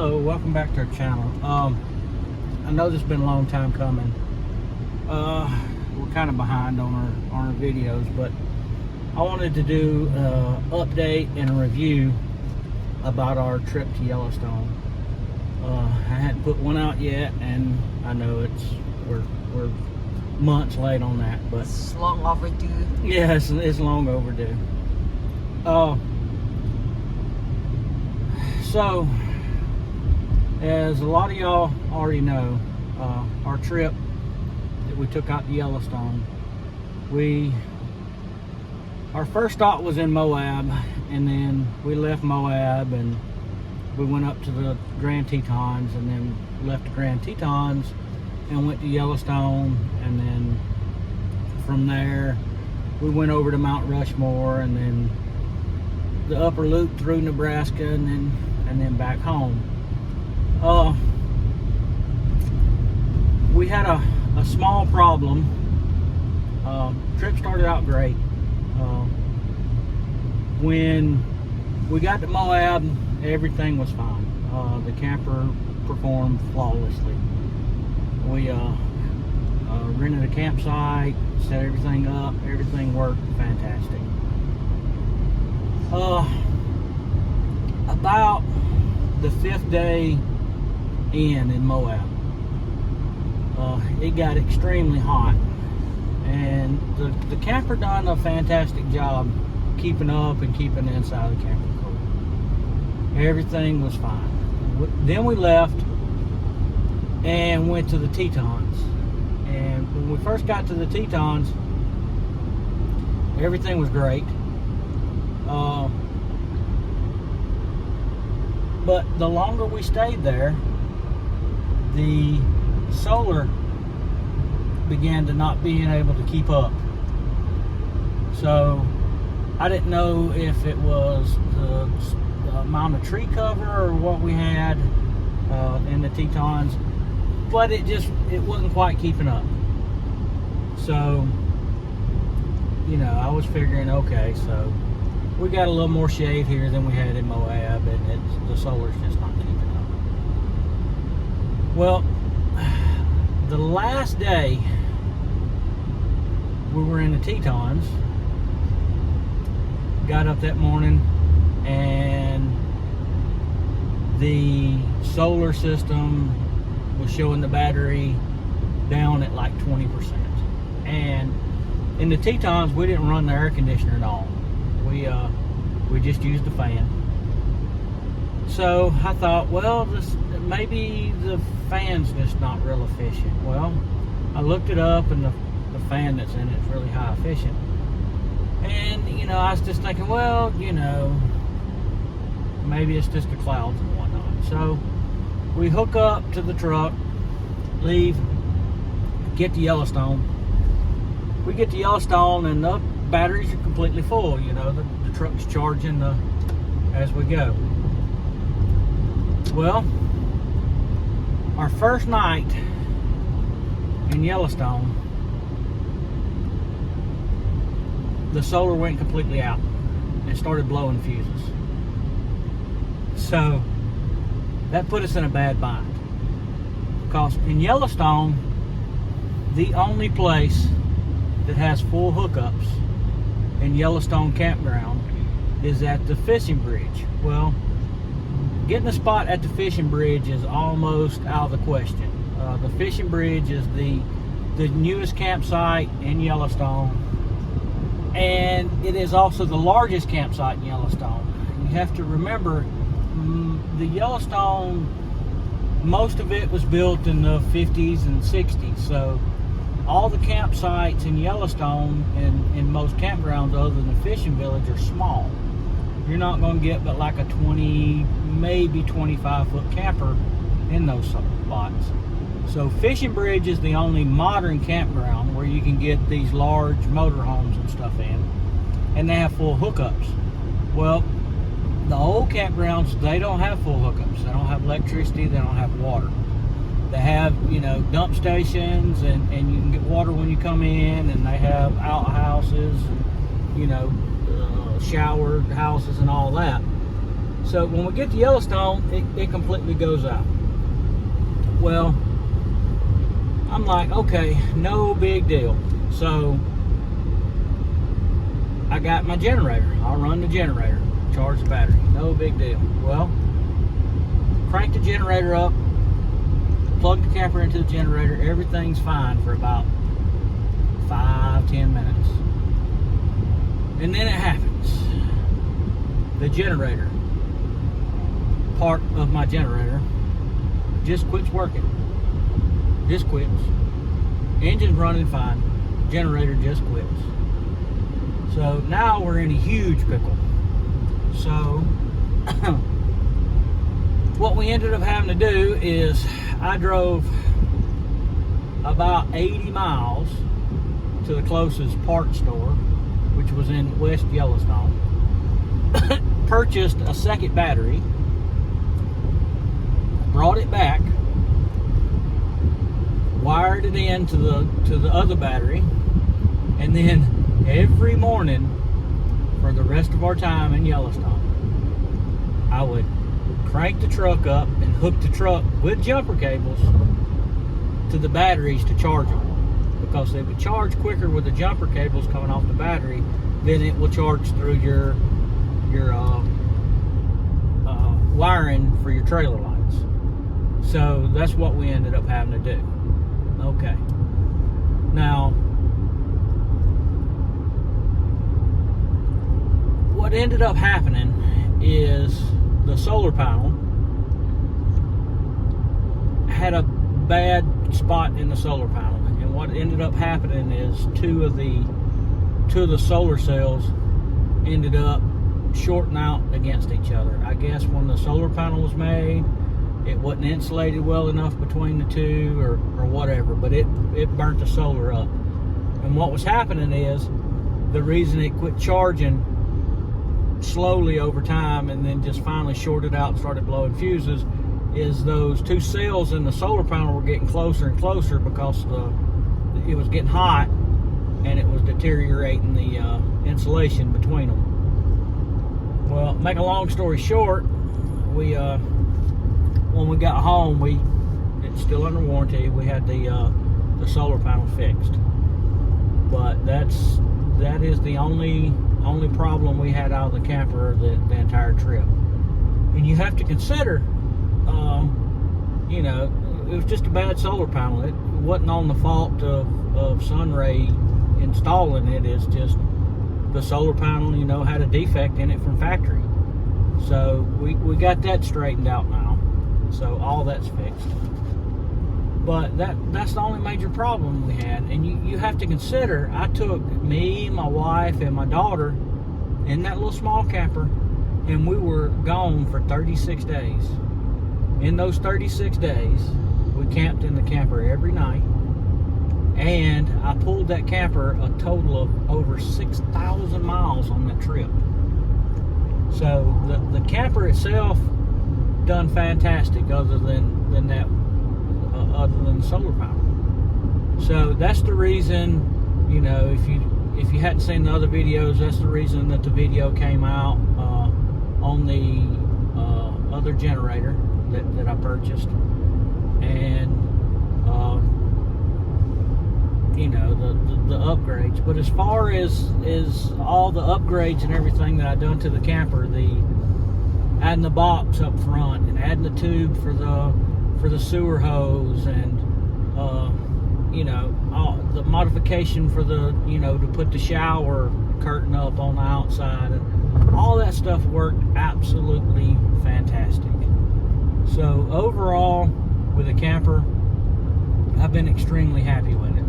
Hello, welcome back to our channel. I know this has been a long time coming. We're kind of behind on our videos, but I wanted to do an update and a review about our trip to Yellowstone. I hadn't put one out yet, and I know we're months late on that, but it's long overdue. Yeah, it's long overdue. So, as a lot of y'all already know, our trip that we took out to Yellowstone, our first stop was in Moab, and then we left Moab and we went up to the Grand Tetons, and then left the Grand Tetons and went to Yellowstone, and then from there we went over to Mount Rushmore, and then the upper loop through Nebraska, and then back home. We had a small problem. Trip started out great. When we got to Moab, everything was fine. The camper performed flawlessly. We rented a campsite, set everything up, everything worked fantastic. About the 5th day in Moab, it got extremely hot, and the camper done a fantastic job keeping up and keeping the inside of the camper cool. Everything was fine. Then we left and went to the Tetons, and when we first got to the Tetons, everything was great. But the longer we stayed there, the solar began to not being able to keep up. So I didn't know if it was the amount of tree cover or what we had in the Tetons, but it wasn't quite keeping up. So, I was figuring, okay, so we got a little more shade here than we had in Moab, and the solar's just not keeping up. Well, the last day we were in the Tetons, got up that morning, and the solar system was showing the battery down at like 20%. And in the Tetons, we didn't run the air conditioner at all. We just used the fan. So I thought, well, maybe the fan's just not real efficient. Well, I looked it up, and the fan that's in it is really high efficient. And I was just thinking, well, maybe it's just the clouds and whatnot. So we hook up to the truck, leave, get to Yellowstone. We get to Yellowstone, and the batteries are completely full. The truck's charging as we go. Well, our first night in Yellowstone, the solar went completely out and started blowing fuses. So that put us in a bad bind, because in Yellowstone, the only place that has full hookups in Yellowstone Campground is at the fishing bridge. Well, getting a spot at the fishing bridge is almost out of the question. The fishing bridge is the newest campsite in Yellowstone, and it is also the largest campsite in Yellowstone. You have to remember, the Yellowstone, most of it was built in the 50s and 60s, so all the campsites in Yellowstone and in most campgrounds other than the fishing village are small. You're not going to get but like a 20, maybe 25-foot camper in those spots. So Fishing Bridge is the only modern campground where you can get these large motorhomes and stuff in, and they have full hookups. Well, the old campgrounds, they don't have full hookups. They don't have electricity, they don't have water. They have, dump stations, and you can get water when you come in, and they have outhouses, and, shower houses and all that. So when we get to Yellowstone, it completely goes out. Well, I'm like, okay, no big deal. So I got my generator. I'll run the generator, charge the battery, no big deal. Well, crank the generator up, plug the camper into the generator, everything's fine for about 5-10 minutes. And then it happens. The generator, part of my generator, just quits working. Just quits. Engine's running fine. Generator just quits. So now we're in a huge pickle. So what we ended up having to do is I drove about 80 miles to the closest parts store, which was in West Yellowstone. Purchased a second battery, brought it back, wired it into the other battery, and then every morning for the rest of our time in Yellowstone, I would crank the truck up and hook the truck with jumper cables to the batteries to charge them, because they would charge quicker with the jumper cables coming off the battery than it will charge through your wiring for your trailer lights. So that's what we ended up having to do. Okay. Now, what ended up happening is the solar panel had a bad spot in the solar panel, and what ended up happening is two of the solar cells ended up shorting out against each other. I guess when the solar panel was made, it wasn't insulated well enough between the two, or whatever, but it burnt the solar up. And what was happening is, the reason it quit charging slowly over time and then just finally shorted out and started blowing fuses is those two cells in the solar panel were getting closer and closer, because it was getting hot and it was deteriorating the insulation between them. Well, make a long story short, we when we got home, it's still under warranty. We had the solar panel fixed, but that is the only problem we had out of the camper the entire trip. And you have to consider, you know, it was just a bad solar panel. It wasn't on the fault of SUNRAY installing it. It's just the solar panel, you know, had a defect in it from factory. So we got that straightened out now. So all that's fixed. But that's the only major problem we had. And you have to consider, I took me, my wife, and my daughter in that little small camper, and we were gone for 36 days. In those 36 days, we camped in the camper every night, and I pulled that camper a total of over 6,000 miles on that trip. So the camper itself done fantastic, other than that, other than the solar panel. So that's the reason, you know, if you hadn't seen the other videos, that's the reason that the video came out on the other generator that I purchased, and you know, the upgrades. But as far as all the upgrades and everything that I done to the camper, adding the box up front and adding the tube for the sewer hose, and you know, the modification for to put the shower curtain up on the outside, and all that stuff worked absolutely fantastic. So overall, with the camper, I've been extremely happy with it.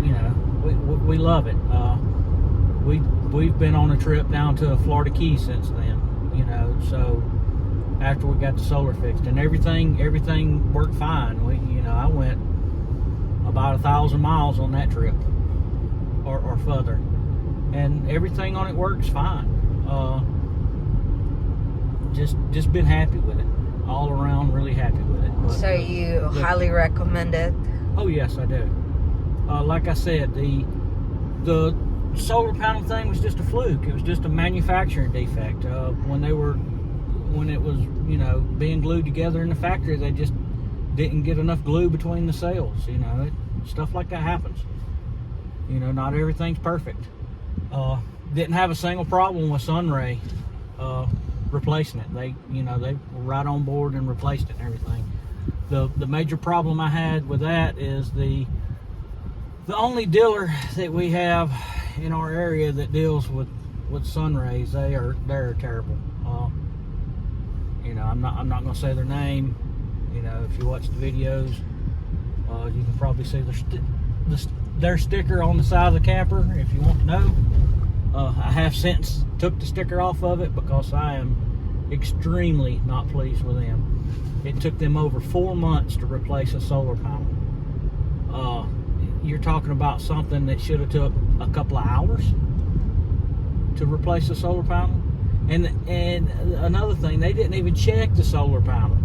You know, we love it. We've been on a trip down to Florida Keys since then. You know, so after we got the solar fixed, and everything worked fine. I went about 1,000 miles on that trip, or further, and everything on it works fine. Just been happy with it, all around, really happy with it. But, so you highly recommend it? Oh yes, I do. Like I said, the solar panel thing was just a fluke. It was just a manufacturing defect. When it was, you know, being glued together in the factory, they just didn't get enough glue between the cells. You know, stuff like that happens. You know, not everything's perfect. Didn't have a single problem with SUNRAY replacing it. They were right on board and replaced it and everything. The major problem I had with that is the only dealer that we have in our area that deals with SUNRAYs, they're terrible. You know, I'm not gonna say their name. You know, if you watch the videos, you can probably see their sticker on the side of the camper if you want to know. I have since took the sticker off of it because I am extremely not pleased with them. It took them over 4 months to replace a solar panel. You're talking about something that should have took a couple of hours to replace a solar panel. And another thing, they didn't even check the solar panel.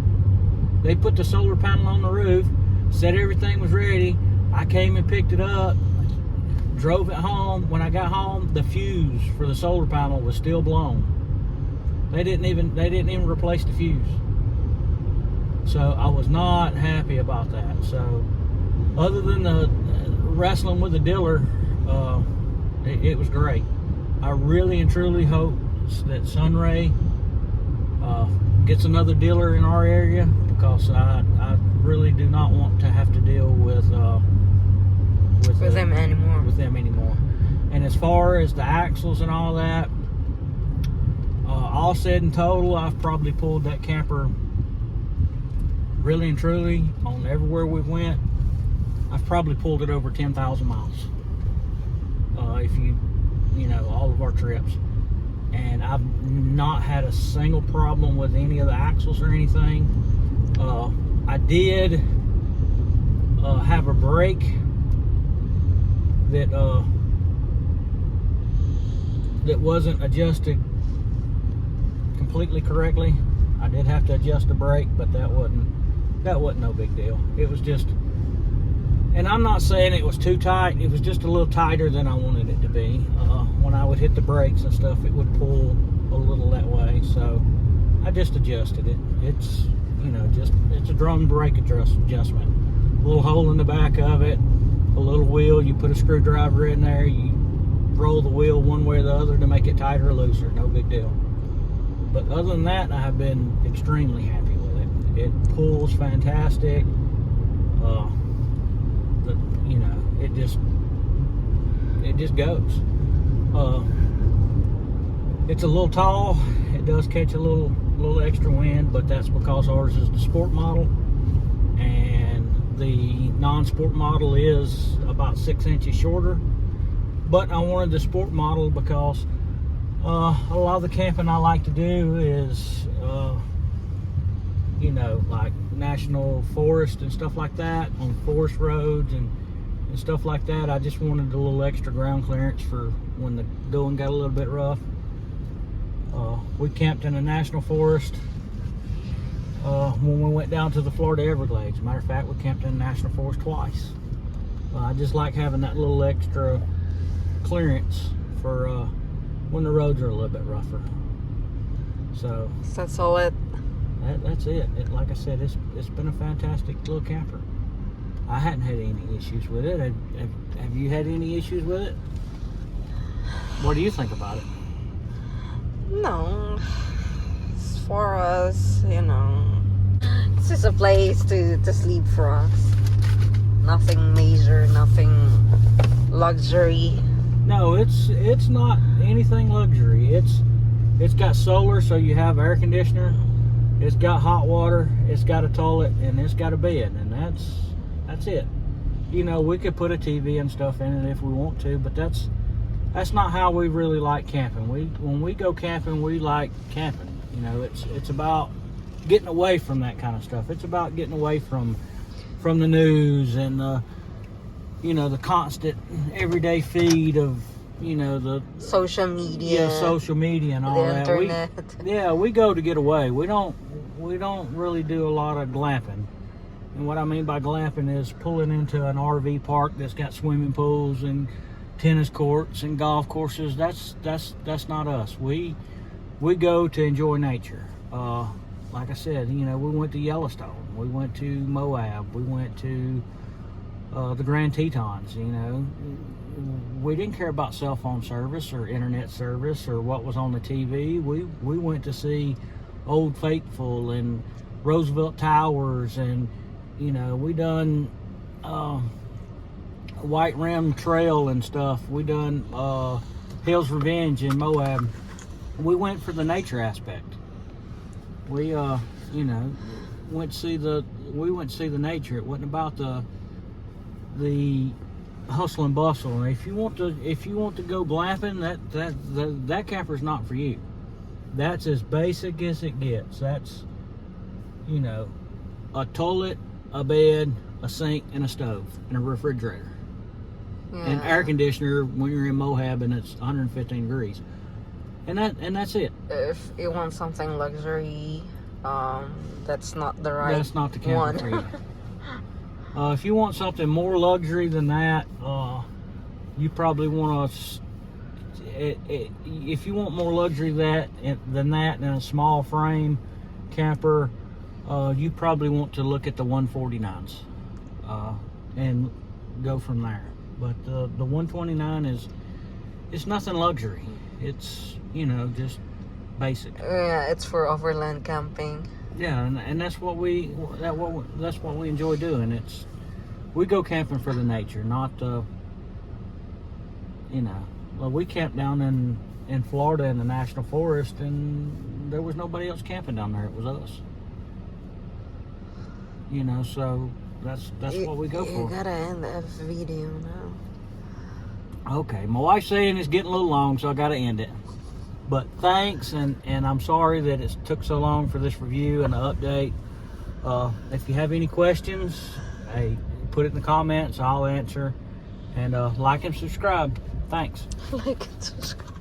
They put the solar panel on the roof, said everything was ready. I came and picked it up, drove it home. When I got home, the fuse for the solar panel was still blown. They didn't even replace the fuse. So I was not happy about that. So other than the wrestling with the dealer, it was great. I really and truly hope that SUNRAY gets another dealer in our area, because I really do not want to have to deal with them anymore. And as far as the axles and all that, all said and total, I've probably pulled that camper, really and truly, on everywhere we went, I've probably pulled it over 10,000 miles. If you know, all of our trips. And I've not had a single problem with any of the axles or anything. I did have a brake that wasn't adjusted completely correctly. I did have to adjust the brake, but that wasn't no big deal. It was just, and I'm not saying it was too tight, it was just a little tighter than I wanted it to be. When I would hit the brakes and stuff, it would pull a little that way, so I just adjusted it. It's, you know, it's a drum brake adjustment. A little hole in the back of it, a little wheel, you put a screwdriver in there, you roll the wheel one way or the other to make it tighter or looser, no big deal. But other than that, I have been extremely happy with it. It pulls fantastic. You know, it just goes. It's a little tall. It does catch a little extra wind, but that's because ours is the sport model, and the non-sport model is about 6 inches shorter. But I wanted the sport model because a lot of the camping I like to do is, you know, like national forest and stuff like that, on forest roads and stuff like that. I just wanted a little extra ground clearance for when the going got a little bit rough. We camped in a national forest when we went down to the Florida Everglades. Matter of fact, we camped in a national forest twice. I just like having that little extra clearance for when the roads are a little bit rougher. So that's all it. That's it. Like I said, it's been a fantastic little camper. I hadn't had any issues with it. Have you had any issues with it? What do you think about it? No, as far as, you know, it's just a place to sleep for us. Nothing major, nothing luxury. No, it's not anything luxury. It's got solar, so you have air conditioner. It's got hot water. It's got a toilet, and it's got a bed, and that's it. You know, we could put a TV and stuff in it if we want to, but that's not how we really like camping. When we go camping, we like camping. You know, it's about getting away from that kind of stuff. It's about getting away from the news and you know, the constant everyday feed of, you know, the social media and all that. Internet. We go to get away. We don't really do a lot of glamping. And what I mean by glamping is pulling into an RV park that's got swimming pools and tennis courts and golf courses. That's not us. We go to enjoy nature. Like I said, you know, we went to Yellowstone, we went to Moab, we went to the Grand Tetons. You know, we didn't care about cell phone service or internet service or what was on the TV. We went to see Old Faithful and Roosevelt Towers, and you know, we done White Rim Trail and stuff. We done Hill's Revenge in Moab. We went for the nature aspect. We you know, went to see the nature. It wasn't about the hustle and bustle. And if you want to go glamping, that camper's not for you. That's as basic as it gets. That's, you know, a toilet, a bed, a sink, and a stove, and a refrigerator. Yeah. And air conditioner when you're in Moab and it's 115 degrees. And that's it. If you want something luxury, that's not the right That's not the camper one. for you. If you want something more luxury than that, you probably want if you want more luxury than that in a small frame camper, you probably want to look at the 149s and go from there. But the 129 it's nothing luxury. It's, you know, just basic. Yeah, it's for overland camping. Yeah, and that's what we enjoy doing. We go camping for the nature, not you know. Well, we camped down in Florida in the National Forest, and there was nobody else camping down there. It was us. You know, so that's what we go for. You gotta end the video now. Okay, my wife's saying it's getting a little long, so I gotta end it. But thanks, and I'm sorry that it took so long for this review and the update. If you have any questions, hey, put it in the comments. I'll answer. And like and subscribe. Thanks. Like and subscribe.